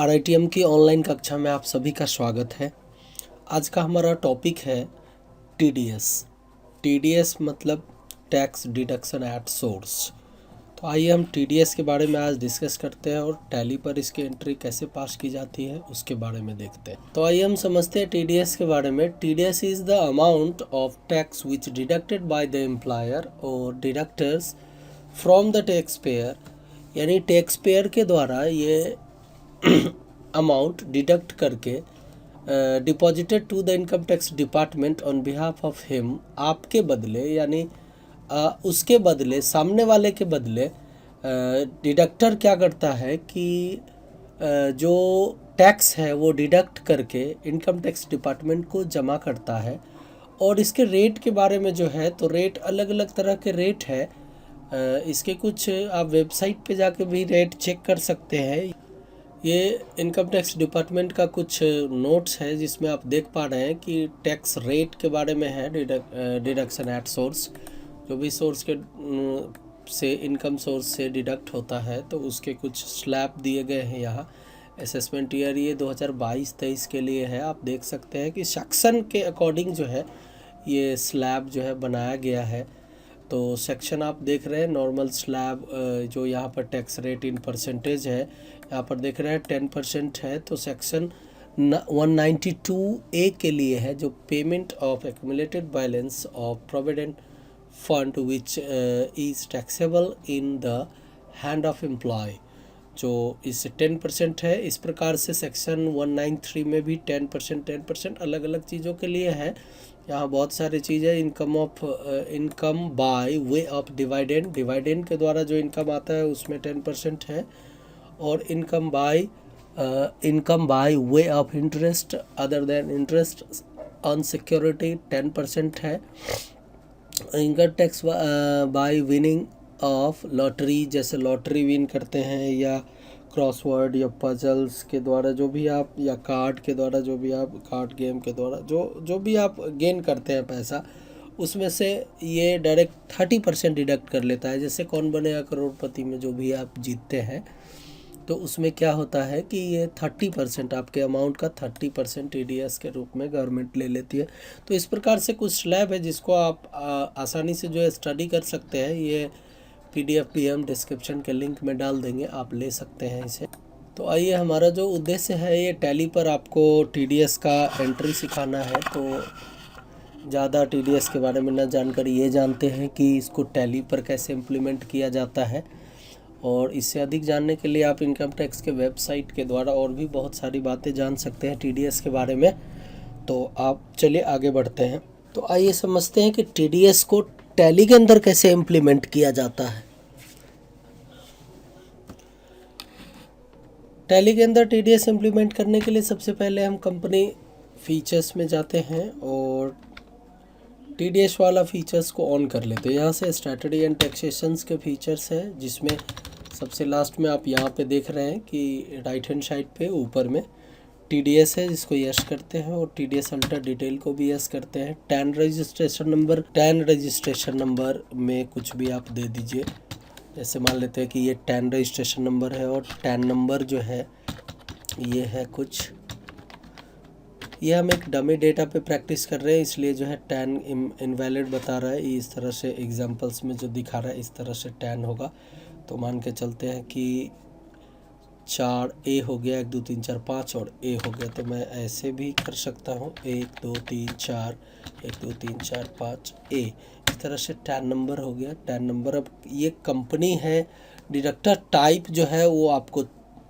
RITM की online कक्षा में आप सभी का स्वागत है। आज का हमारा टॉपिक है TDS। TDS मतलब टैक्स डिडक्शन एट सोर्स। तो आइए हम TDS के बारे में आज डिस्कस करते हैं और टैली पर इसकी एंट्री कैसे पास की जाती है उसके बारे में देखते हैं। तो आइए हम समझते हैं TDS के बारे में। TDS is the amount of tax which deducted by the employer और deductors from the tax payer, यानी टैक्स पेयर के द्वारा ये अमाउंट डिडक्ट करके deposited to the income tax department on behalf of him, आपके बदले यानी उसके बदले, सामने वाले के बदले डिडक्टर क्या करता है कि जो टैक्स है वो डिडक्ट करके इनकम टैक्स डिपार्टमेंट को जमा करता है। और इसके रेट के बारे में जो है, तो रेट अलग अलग तरह के रेट है। इसके कुछ आप वेबसाइट पे जाके भी रेट चेक कर सकते हैं। ये इनकम टैक्स डिपार्टमेंट का कुछ नोट्स है जिसमें आप देख पा रहे हैं कि टैक्स रेट के बारे में है। डिडक्शन एट सोर्स, जो भी सोर्स के से इनकम सोर्स से डिडक्ट होता है तो उसके कुछ स्लैब दिए गए हैं यहाँ। असेसमेंट ईयर ये 2022-23 के लिए है। आप देख सकते हैं कि सेक्शन के अकॉर्डिंग जो है ये स्लैब जो है बनाया गया है। तो सेक्शन आप देख रहे हैं नॉर्मल स्लैब, जो यहाँ पर टैक्स रेट इन परसेंटेज है, यहाँ पर देख रहे हैं 10% है। तो सेक्शन 192A के लिए है, जो payment of accumulated balance of provident fund which is taxable in the hand of employ, जो इससे 10% है। इस प्रकार से सेक्शन 193 में भी 10% अलग अलग चीज़ों के लिए है। यहाँ बहुत सारी चीज़ें, income by way of dividend के द्वारा जो इनकम आता है उसमें 10% है। और income by way of interest other than interest on security 10% है। Income tax bye winning of lottery, जैसे लॉटरी विन करते हैं या क्रॉसवर्ड या पजल्स के द्वारा जो भी आप, या कार्ड के द्वारा जो भी आप, कार्ड गेम के द्वारा जो भी आप गेन करते हैं पैसा, उसमें से ये डायरेक्ट 30% डिडक्ट कर लेता है। जैसे कौन बनेगा करोड़पति में जो भी आप जीतते हैं तो उसमें क्या होता है कि ये 30%, आपके अमाउंट का 30% TDS के रूप में गवर्नमेंट ले लेती है। तो इस प्रकार से कुछ स्लैब है जिसको आप आसानी से जो है स्टडी कर सकते हैं। ये PDF भी हम डिस्क्रिप्शन के लिंक में डाल देंगे, आप ले सकते हैं इसे। तो आइए, हमारा जो उद्देश्य है ये टैली पर आपको TDS का एंट्री सिखाना है। तो ज़्यादा TDS के बारे में न जानकर ये जानते हैं कि इसको टैली पर कैसे इम्प्लीमेंट किया जाता है। और इससे अधिक जानने के लिए आप इनकम टैक्स के वेबसाइट के द्वारा और भी बहुत सारी बातें जान सकते हैं TDS के बारे में। तो आप चलिए आगे बढ़ते हैं। तो आइए समझते हैं कि TDS को टैली के अंदर कैसे इम्प्लीमेंट किया जाता है। टैली के अंदर TDS इम्प्लीमेंट करने के लिए सबसे पहले हम कंपनी फीचर्स में जाते हैं और TDS वाला फीचर्स को ऑन कर लेते हैं। यहाँ से स्ट्रैटेजी एंड टैक्सेशंस के फीचर्स हैं, जिसमें सबसे लास्ट में आप यहाँ पे देख रहे हैं कि राइट हैंड साइड पे ऊपर में TDS है, जिसको यस करते हैं, और TDS अल्टर डिटेल को भी यस करते हैं। टैन रजिस्ट्रेशन नंबर में कुछ भी आप दे दीजिए। जैसे मान लेते हैं कि ये टैन रजिस्ट्रेशन नंबर है और टैन नंबर जो है ये है कुछ, ये हम एक डमी डेटा पे प्रैक्टिस कर रहे हैं, इसलिए जो है टैन इनवैलिड बता रहा है। इस तरह से एग्जांपल्स में जो दिखा रहा है इस तरह से टैन होगा। तो मान के चलते हैं कि 4A हो गया, 1 2 3 4 5 और A हो गया। तो मैं ऐसे भी कर सकता हूँ, 1 2 3 4 1 2 3 4 5 A, इस तरह से टैन नंबर हो गया। टैन नंबर, अब ये कंपनी है, डिडक्टर टाइप जो है वो आपको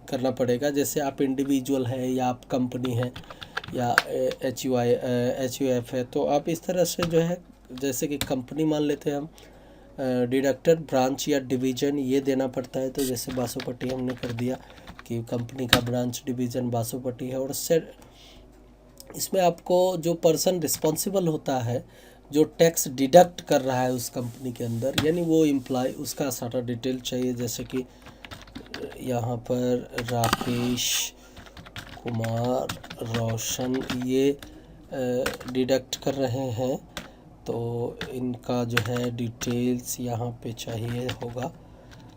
करना पड़ेगा। जैसे आप इंडिविजुअल है या आप कंपनी है या HUF है, तो आप इस तरह से जो है, जैसे कि कंपनी मान लेते हैं हम, डिडक्टर ब्रांच या डिवीज़न ये देना पड़ता है। तो जैसे बासोपट्टी हमने कर दिया कि कंपनी का ब्रांच डिवीज़न बासोपट्टी है। और उससे इसमें आपको जो पर्सन रिस्पॉन्सिबल होता है, जो टैक्स डिडक्ट कर रहा है उस कंपनी के अंदर, यानी वो एम्प्लॉय, उसका सारा डिटेल चाहिए। जैसे कि यहाँ पर राकेश कुमार रोशन ये डिडक्ट कर रहे हैं, तो इनका जो है डिटेल्स यहाँ पे चाहिए होगा।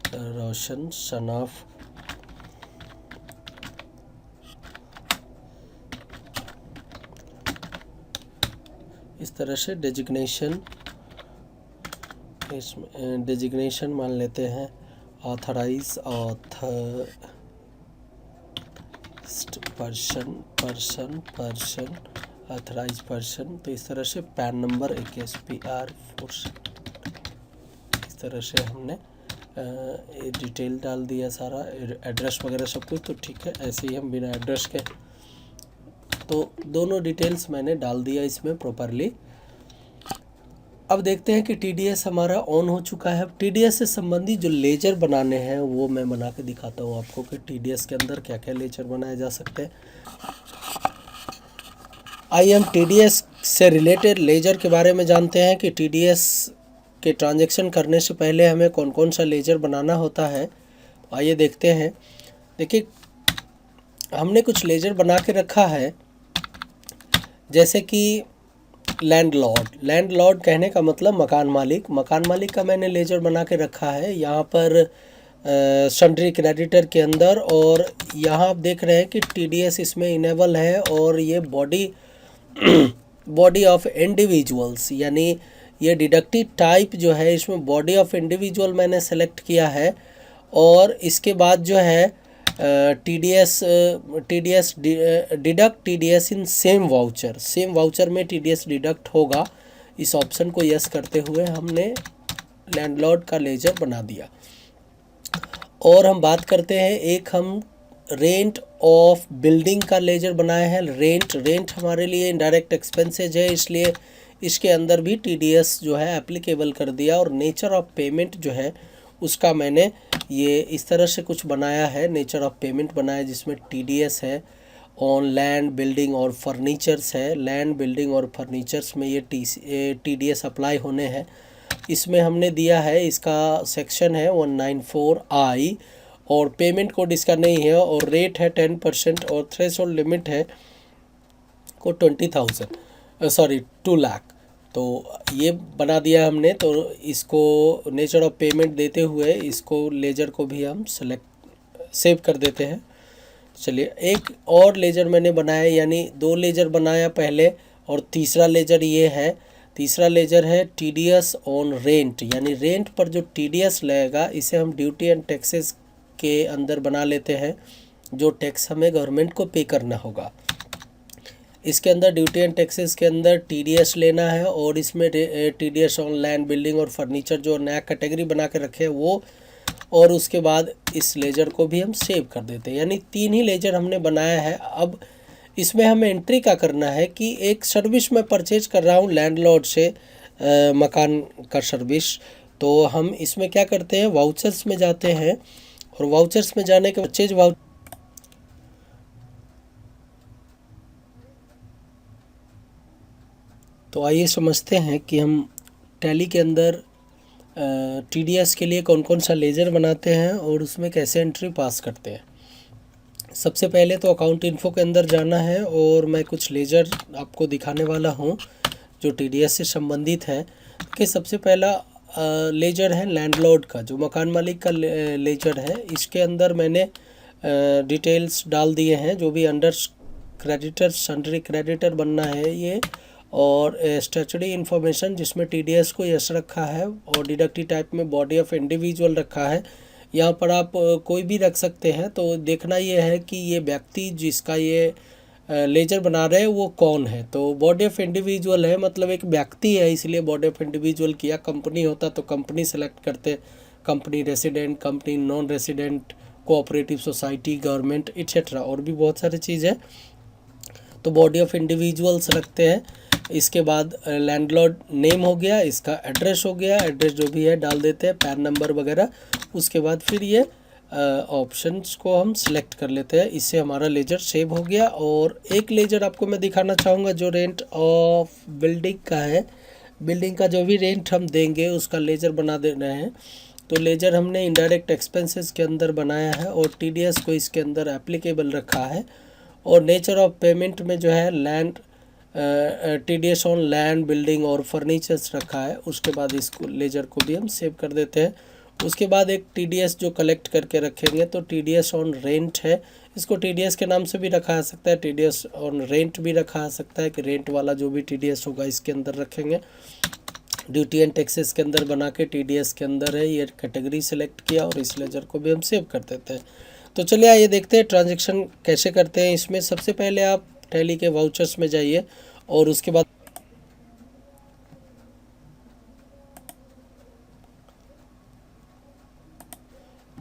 रोशन सन ऑफ इस तरह से डेजिग्नेशन, इसमें डेजिग्नेशन मान लेते हैं ऑथराइज पर्सन ऑथराइज पर्सन। तो इस तरह से पैन नंबर AKSPR 4, इस तरह से हमने डिटेल डाल दिया सारा, एड्रेस वगैरह सब कुछ तो ठीक है। ऐसे ही हम बिना एड्रेस के, तो दोनों डिटेल्स मैंने डाल दिया इसमें प्रॉपरली। अब देखते हैं कि TDS हमारा ऑन हो चुका है। अब TDS से संबंधित जो लेजर बनाने हैं वो मैं बना के दिखाता हूँ आपको कि TDS के अंदर क्या क्या लेजर बनाए जा सकते हैं। आइए हम TDS से रिलेटेड लेजर के बारे में जानते हैं कि TDS के ट्रांजैक्शन करने से पहले हमें कौन कौन सा लेजर बनाना होता है। आइए देखते हैं। देखिए, हमने कुछ लेजर बना के रखा है, जैसे कि लैंडलॉर्ड कहने का मतलब मकान मालिक का मैंने लेजर बना के रखा है यहाँ पर सन्ड्री क्रेडिटर के अंदर। और यहाँ आप देख रहे हैं कि TDS इसमें इनेबल है और ये बॉडी ऑफ इंडिविजुअल्स, यानी ये डिडक्टिव टाइप जो है इसमें बॉडी ऑफ इंडिविजुअल मैंने सेलेक्ट किया है। और इसके बाद जो है TDS deduct TDS in same voucher में TDS डिडक्ट होगा। इस ऑप्शन को यस करते हुए हमने लैंडलॉर्ड का लेजर बना दिया। और हम बात करते हैं, एक हम रेंट ऑफ बिल्डिंग का लेजर बनाए हैं। रेंट हमारे लिए इनडायरेक्ट एक्सपेंसेज है, इसलिए इसके अंदर भी TDS जो है एप्लीकेबल कर दिया। और नेचर ऑफ पेमेंट जो है उसका मैंने ये इस तरह से कुछ बनाया है, नेचर ऑफ पेमेंट बनाया जिसमें TDS है ऑन लैंड बिल्डिंग और फर्नीचर्स है। लैंड बिल्डिंग और फर्नीचर्स में ये TDS अप्लाई होने हैं। इसमें हमने दिया है, इसका सेक्शन है 194I और पेमेंट कोड इसका नहीं है और रेट है 10% और थ्रेशोल्ड लिमिट है को 2 लाख। तो ये बना दिया हमने। तो इसको नेचर ऑफ पेमेंट देते हुए इसको लेजर को भी हम सेव कर देते हैं। चलिए, एक और लेजर मैंने बनाया, यानी 2 लेजर बनाया पहले और तीसरा लेजर ये है। तीसरा लेजर है TDS ऑन रेंट, यानी रेंट पर जो TDS लगेगा इसे हम ड्यूटी एंड टैक्सेस के अंदर बना लेते हैं, जो टैक्स हमें गवर्नमेंट को पे करना होगा। इसके अंदर ड्यूटी एंड टैक्सेस के अंदर TDS लेना है और इसमें TDS ऑन लैंड बिल्डिंग और फर्नीचर जो नया कैटेगरी बना के रखे हैं वो, और उसके बाद इस लेजर को भी हम सेव कर देते हैं। यानी 3 ही लेजर हमने बनाया है। अब इसमें हमें एंट्री क्या करना है कि एक सर्विस मैं परचेज कर रहा हूँ लैंडलॉर्ड से, मकान का सर्विस। तो हम इसमें क्या करते हैं, वाउचर्स में जाते हैं और वाउचर्स में जाने के परचेज वाउचर। तो आइए समझते हैं कि हम टैली के अंदर TDS के लिए कौन कौन सा लेजर बनाते हैं और उसमें कैसे एंट्री पास करते हैं। सबसे पहले तो अकाउंट इन्फो के अंदर जाना है और मैं कुछ लेजर आपको दिखाने वाला हूं जो TDS से संबंधित है। कि सबसे पहला लेजर है लैंडलॉर्ड का, जो मकान मालिक का लेजर है। इसके अंदर मैंने डिटेल्स डाल दिए हैं, जो भी अंडर क्रेडिटर सन्ड्री क्रेडिटर बनना है ये, और स्टैट्यूटरी इन्फॉर्मेशन जिसमें TDS को यस रखा है और डिडक्टिव टाइप में बॉडी ऑफ इंडिविजुअल रखा है। यहाँ पर आप कोई भी रख सकते हैं। तो देखना ये है कि ये व्यक्ति जिसका ये लेजर बना रहे हैं वो कौन है। तो बॉडी ऑफ इंडिविजुअल है, मतलब एक व्यक्ति है, इसलिए बॉडी ऑफ इंडिविजुअल किया। कंपनी होता तो कंपनी सेलेक्ट करते, company resident, company non resident, cooperative society, government etcetera, और भी बहुत सारी चीज़ें। तो बॉडी ऑफ इंडिविजुअल्स रखते हैं। इसके बाद लैंडलॉर्ड नेम हो गया, इसका एड्रेस हो गया, एड्रेस जो भी है डाल देते हैं, पैन नंबर वगैरह। उसके बाद फिर ये ऑप्शंस को हम सिलेक्ट कर लेते हैं। इससे हमारा लेजर सेव हो गया। और एक लेजर आपको मैं दिखाना चाहूँगा जो रेंट ऑफ बिल्डिंग का है। बिल्डिंग का जो भी रेंट हम देंगे उसका लेजर बना दे रहे हैं। तो लेजर हमने इनडायरेक्ट एक्सपेंसेस के अंदर बनाया है और TDS को इसके अंदर एप्लीकेबल रखा है। और नेचर ऑफ पेमेंट में जो है land TDS on land building और फर्नीचर्स रखा है। उसके बाद इसको लेजर को भी हम सेव कर देते हैं। उसके बाद एक टीडीएस जो कलेक्ट करके रखेंगे, तो टीडीएस ऑन रेंट है, इसको टीडीएस के नाम से भी रखा जा सकता है, टीडीएस ऑन रेंट भी रखा जा सकता है कि रेंट वाला जो भी टीडीएस होगा इसके अंदर रखेंगे। ड्यूटी एंड टैक्सेस के अंदर बना के टीडीएस के अंदर है, ये कैटेगरी सेलेक्ट किया और इस लेजर को भी हम सेव कर देते हैं। तो चलिए आइए देखते हैं ट्रांजैक्शन कैसे करते हैं। इसमें सबसे पहले आप टैली के वाउचर्स में जाइए और उसके बाद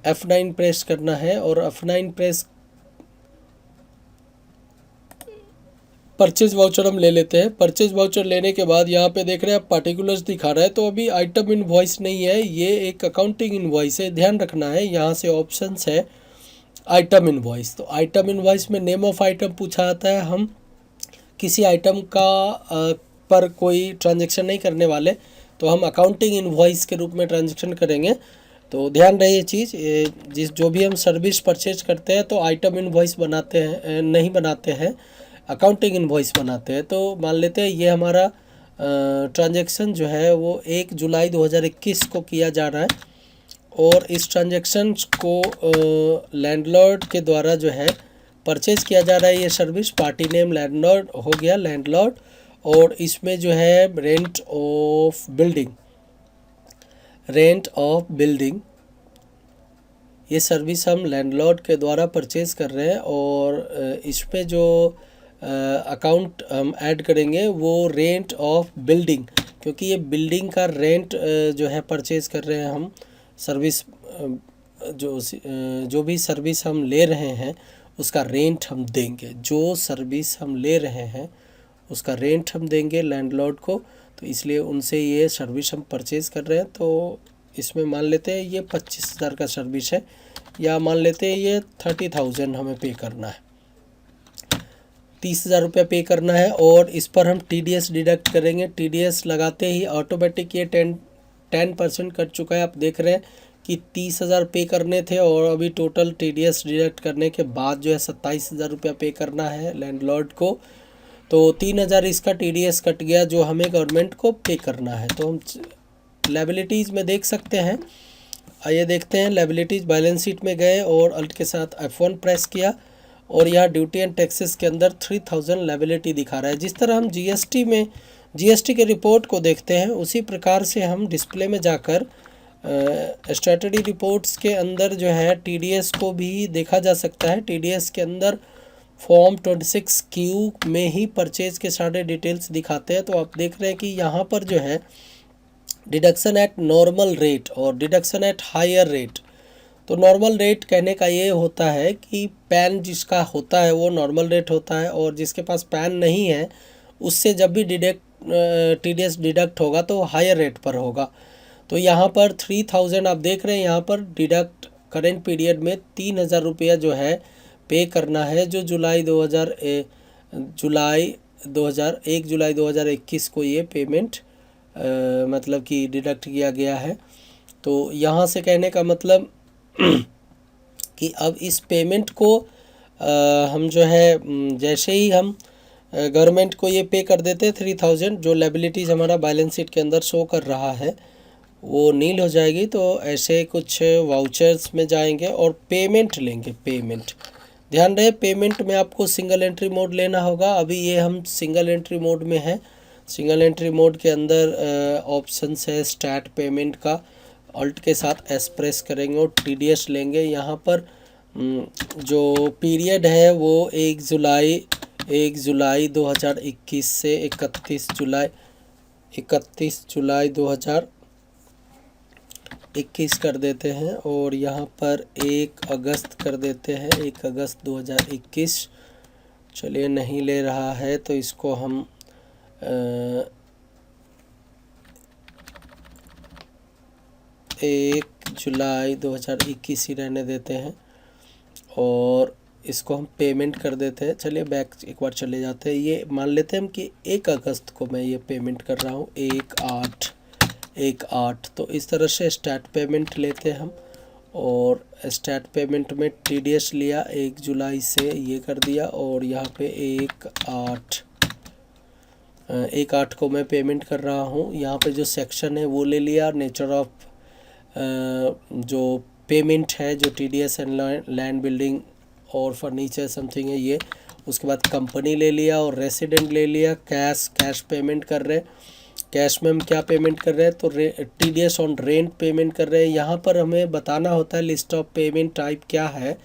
F9 प्रेस करना है और F9 प्रेस परचेज वाउचर हम ले लेते हैं। परचेज वाउचर लेने के बाद यहाँ पे देख रहे हैं आप पार्टिकुलर्स दिखा रहा है, तो अभी आइटम इनवॉइस नहीं है, ये एक अकाउंटिंग इनवॉइस है, ध्यान रखना है। यहाँ से ऑप्शंस है आइटम इनवॉइस, तो आइटम इनवॉइस में नेम ऑफ आइटम पूछा जाता है। हम किसी आइटम का पर कोई ट्रांजेक्शन नहीं करने वाले, तो हम अकाउंटिंग इनवॉइस के रूप में ट्रांजेक्शन करेंगे। तो ध्यान रहे ये चीज़, जो भी हम सर्विस परचेज करते हैं तो आइटम इनवॉइस बनाते हैं नहीं बनाते हैं, अकाउंटिंग इनवॉइस बनाते हैं। तो मान लेते हैं ये हमारा ट्रांजैक्शन जो है वो 1 जुलाई 2021 को किया जा रहा है और इस ट्रांजैक्शन को लैंडलॉर्ड के द्वारा जो है परचेज किया जा रहा है। ये सर्विस पार्टी नेम लैंडलॉर्ड हो गया, लैंडलॉर्ड, और इसमें जो है रेंट ऑफ बिल्डिंग ये सर्विस हम लैंडलॉर्ड के द्वारा परचेज कर रहे हैं। और इसमें जो अकाउंट हम ऐड करेंगे वो रेंट ऑफ बिल्डिंग, क्योंकि ये बिल्डिंग का रेंट जो है परचेज कर रहे हैं हम। सर्विस जो भी सर्विस हम ले रहे हैं उसका रेंट हम देंगे, जो सर्विस हम ले रहे हैं उसका रेंट हम देंगे लैंडलॉर्ड को, तो इसलिए उनसे ये सर्विस हम परचेज़ कर रहे हैं। तो इसमें मान लेते हैं ये 25,000 का सर्विस है, या मान लेते हैं ये 30,000 हमें पे करना है, 30,000 रुपये पे करना है। और इस पर हम टीडीएस डिडक्ट करेंगे। टीडीएस लगाते ही ऑटोमेटिक ये 10% कट चुका है। आप देख रहे हैं कि 30,000 पे करने थे और अभी टोटल टीडीएस डिडक्ट करने के बाद जो है 27,000 रुपया पे करना है लैंडलॉर्ड को। तो 3,000 इसका टीडीएस कट गया जो हमें गवर्नमेंट को पे करना है। तो हम लायबिलिटीज़ में देख सकते हैं। आइए देखते हैं, लायबिलिटीज़ बैलेंस शीट में गए और अल्ट के साथ F1 प्रेस किया और यहाँ ड्यूटी एंड टैक्सेस के अंदर 3,000 लायबिलिटी दिखा रहा है। जिस तरह हम जीएसटी के रिपोर्ट को देखते हैं उसी प्रकार से हम डिस्प्ले में जाकर स्टैट्यूटरी रिपोर्ट्स के अंदर जो है टीडीएस को भी देखा जा सकता है। टीडीएस के अंदर फॉर्म 26Q में ही परचेज के सारे डिटेल्स दिखाते हैं। तो आप देख रहे हैं कि यहाँ पर जो है डिडक्शन एट नॉर्मल रेट और डिडक्शन एट हायर रेट। तो नॉर्मल रेट कहने का ये होता है कि पैन जिसका होता है वो नॉर्मल रेट होता है, और जिसके पास पैन नहीं है उससे जब भी टीडीएस डिडक्ट होगा तो हायर रेट पर होगा। तो यहाँ पर 3,000 आप देख रहे हैं, यहाँ पर डिडक्ट करेंट पीरियड में 3,000 रुपया जो है पे करना है, जो 1 जुलाई 2021 को ये पेमेंट मतलब कि डिडक्ट किया गया है। तो यहाँ से कहने का मतलब कि अब इस पेमेंट को हम जो है जैसे ही हम गवर्नमेंट को ये पे कर देते हैं 3,000, जो लायबिलिटीज़ हमारा बैलेंस शीट के अंदर शो कर रहा है वो नील हो जाएगी। तो ऐसे कुछ वाउचर्स में जाएंगे और पेमेंट लेंगे। पेमेंट ध्यान रहे, पेमेंट में आपको सिंगल एंट्री मोड लेना होगा। अभी ये हम सिंगल एंट्री मोड में है। सिंगल एंट्री मोड के अंदर ऑप्शंस है स्टार्ट पेमेंट का, अल्ट के साथ एस प्रेस करेंगे और टीडीएस लेंगे। यहाँ पर जो पीरियड है वो 1 जुलाई 2021 से 31 जुलाई 2021 कर देते हैं और यहाँ पर 1 अगस्त कर देते हैं, 1 अगस्त 2021। चलिए नहीं ले रहा है तो इसको हम 1 जुलाई 2021 ही रहने देते हैं और इसको हम पेमेंट कर देते हैं। चलिए बैक एक बार चले जाते हैं। ये मान लेते हैं हम कि 1 अगस्त को मैं ये पेमेंट कर रहा हूँ, 1/8। तो इस तरह से स्टार्ट पेमेंट लेते हैं हम और स्टार्ट पेमेंट में टीडीएस लिया, 1 जुलाई से ये कर दिया और यहाँ पे 1/8 को मैं पेमेंट कर रहा हूँ। यहाँ पे जो सेक्शन है वो ले लिया, नेचर ऑफ जो पेमेंट है, जो टीडीएस एंड लैंड बिल्डिंग और फर्नीचर समथिंग है ये। उसके बाद कंपनी ले लिया और रेसिडेंट ले लिया। कैश पेमेंट कर रहे हैं। कैश में हम क्या पेमेंट कर रहे हैं, तो टीडीएस ऑन रेंट पेमेंट कर रहे हैं। यहाँ पर हमें बताना होता है लिस्ट ऑफ पेमेंट टाइप क्या है।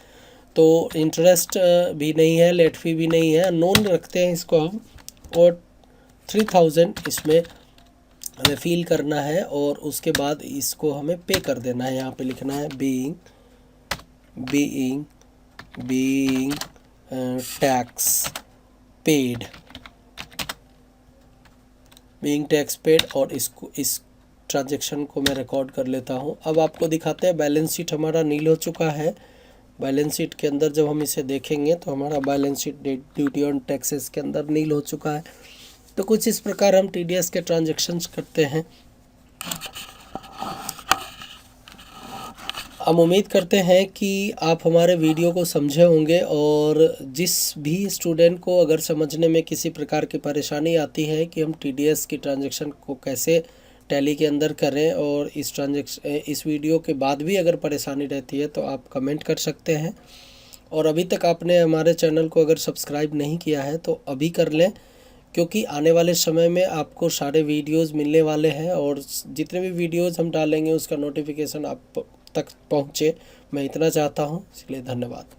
तो इंटरेस्ट भी नहीं है, लेट फी भी नहीं है, नॉन रखते हैं इसको हम। और 3000 इसमें हमें फिल करना है और उसके बाद इसको हमें पे कर देना है। यहाँ पे लिखना है being tax paid, being tax paid. और इस ट्रांजैक्शन को मैं रिकॉर्ड कर लेता हूँ। अब आपको दिखाते हैं बैलेंस शीट हमारा नील हो चुका है। बैलेंस शीट के अंदर जब हम इसे देखेंगे तो हमारा balance sheet duty on taxes के अंदर नील हो चुका है। तो कुछ इस प्रकार हम टीडीएस के ट्रांजैक्शंस करते हैं। हम उम्मीद करते हैं कि आप हमारे वीडियो को समझे होंगे और जिस भी स्टूडेंट को अगर समझने में किसी प्रकार की परेशानी आती है कि हम टीडीएस की ट्रांजैक्शन को कैसे टैली के अंदर करें, और इस वीडियो के बाद भी अगर परेशानी रहती है तो आप कमेंट कर सकते हैं। और अभी तक आपने हमारे चैनल को अगर सब्सक्राइब नहीं किया है तो अभी कर लें, क्योंकि आने वाले समय में आपको सारे वीडियोस मिलने वाले हैं और जितने भी वीडियोस हम डालेंगे उसका नोटिफिकेशन आप तक पहुँचे, मैं इतना चाहता हूँ। इसलिए धन्यवाद।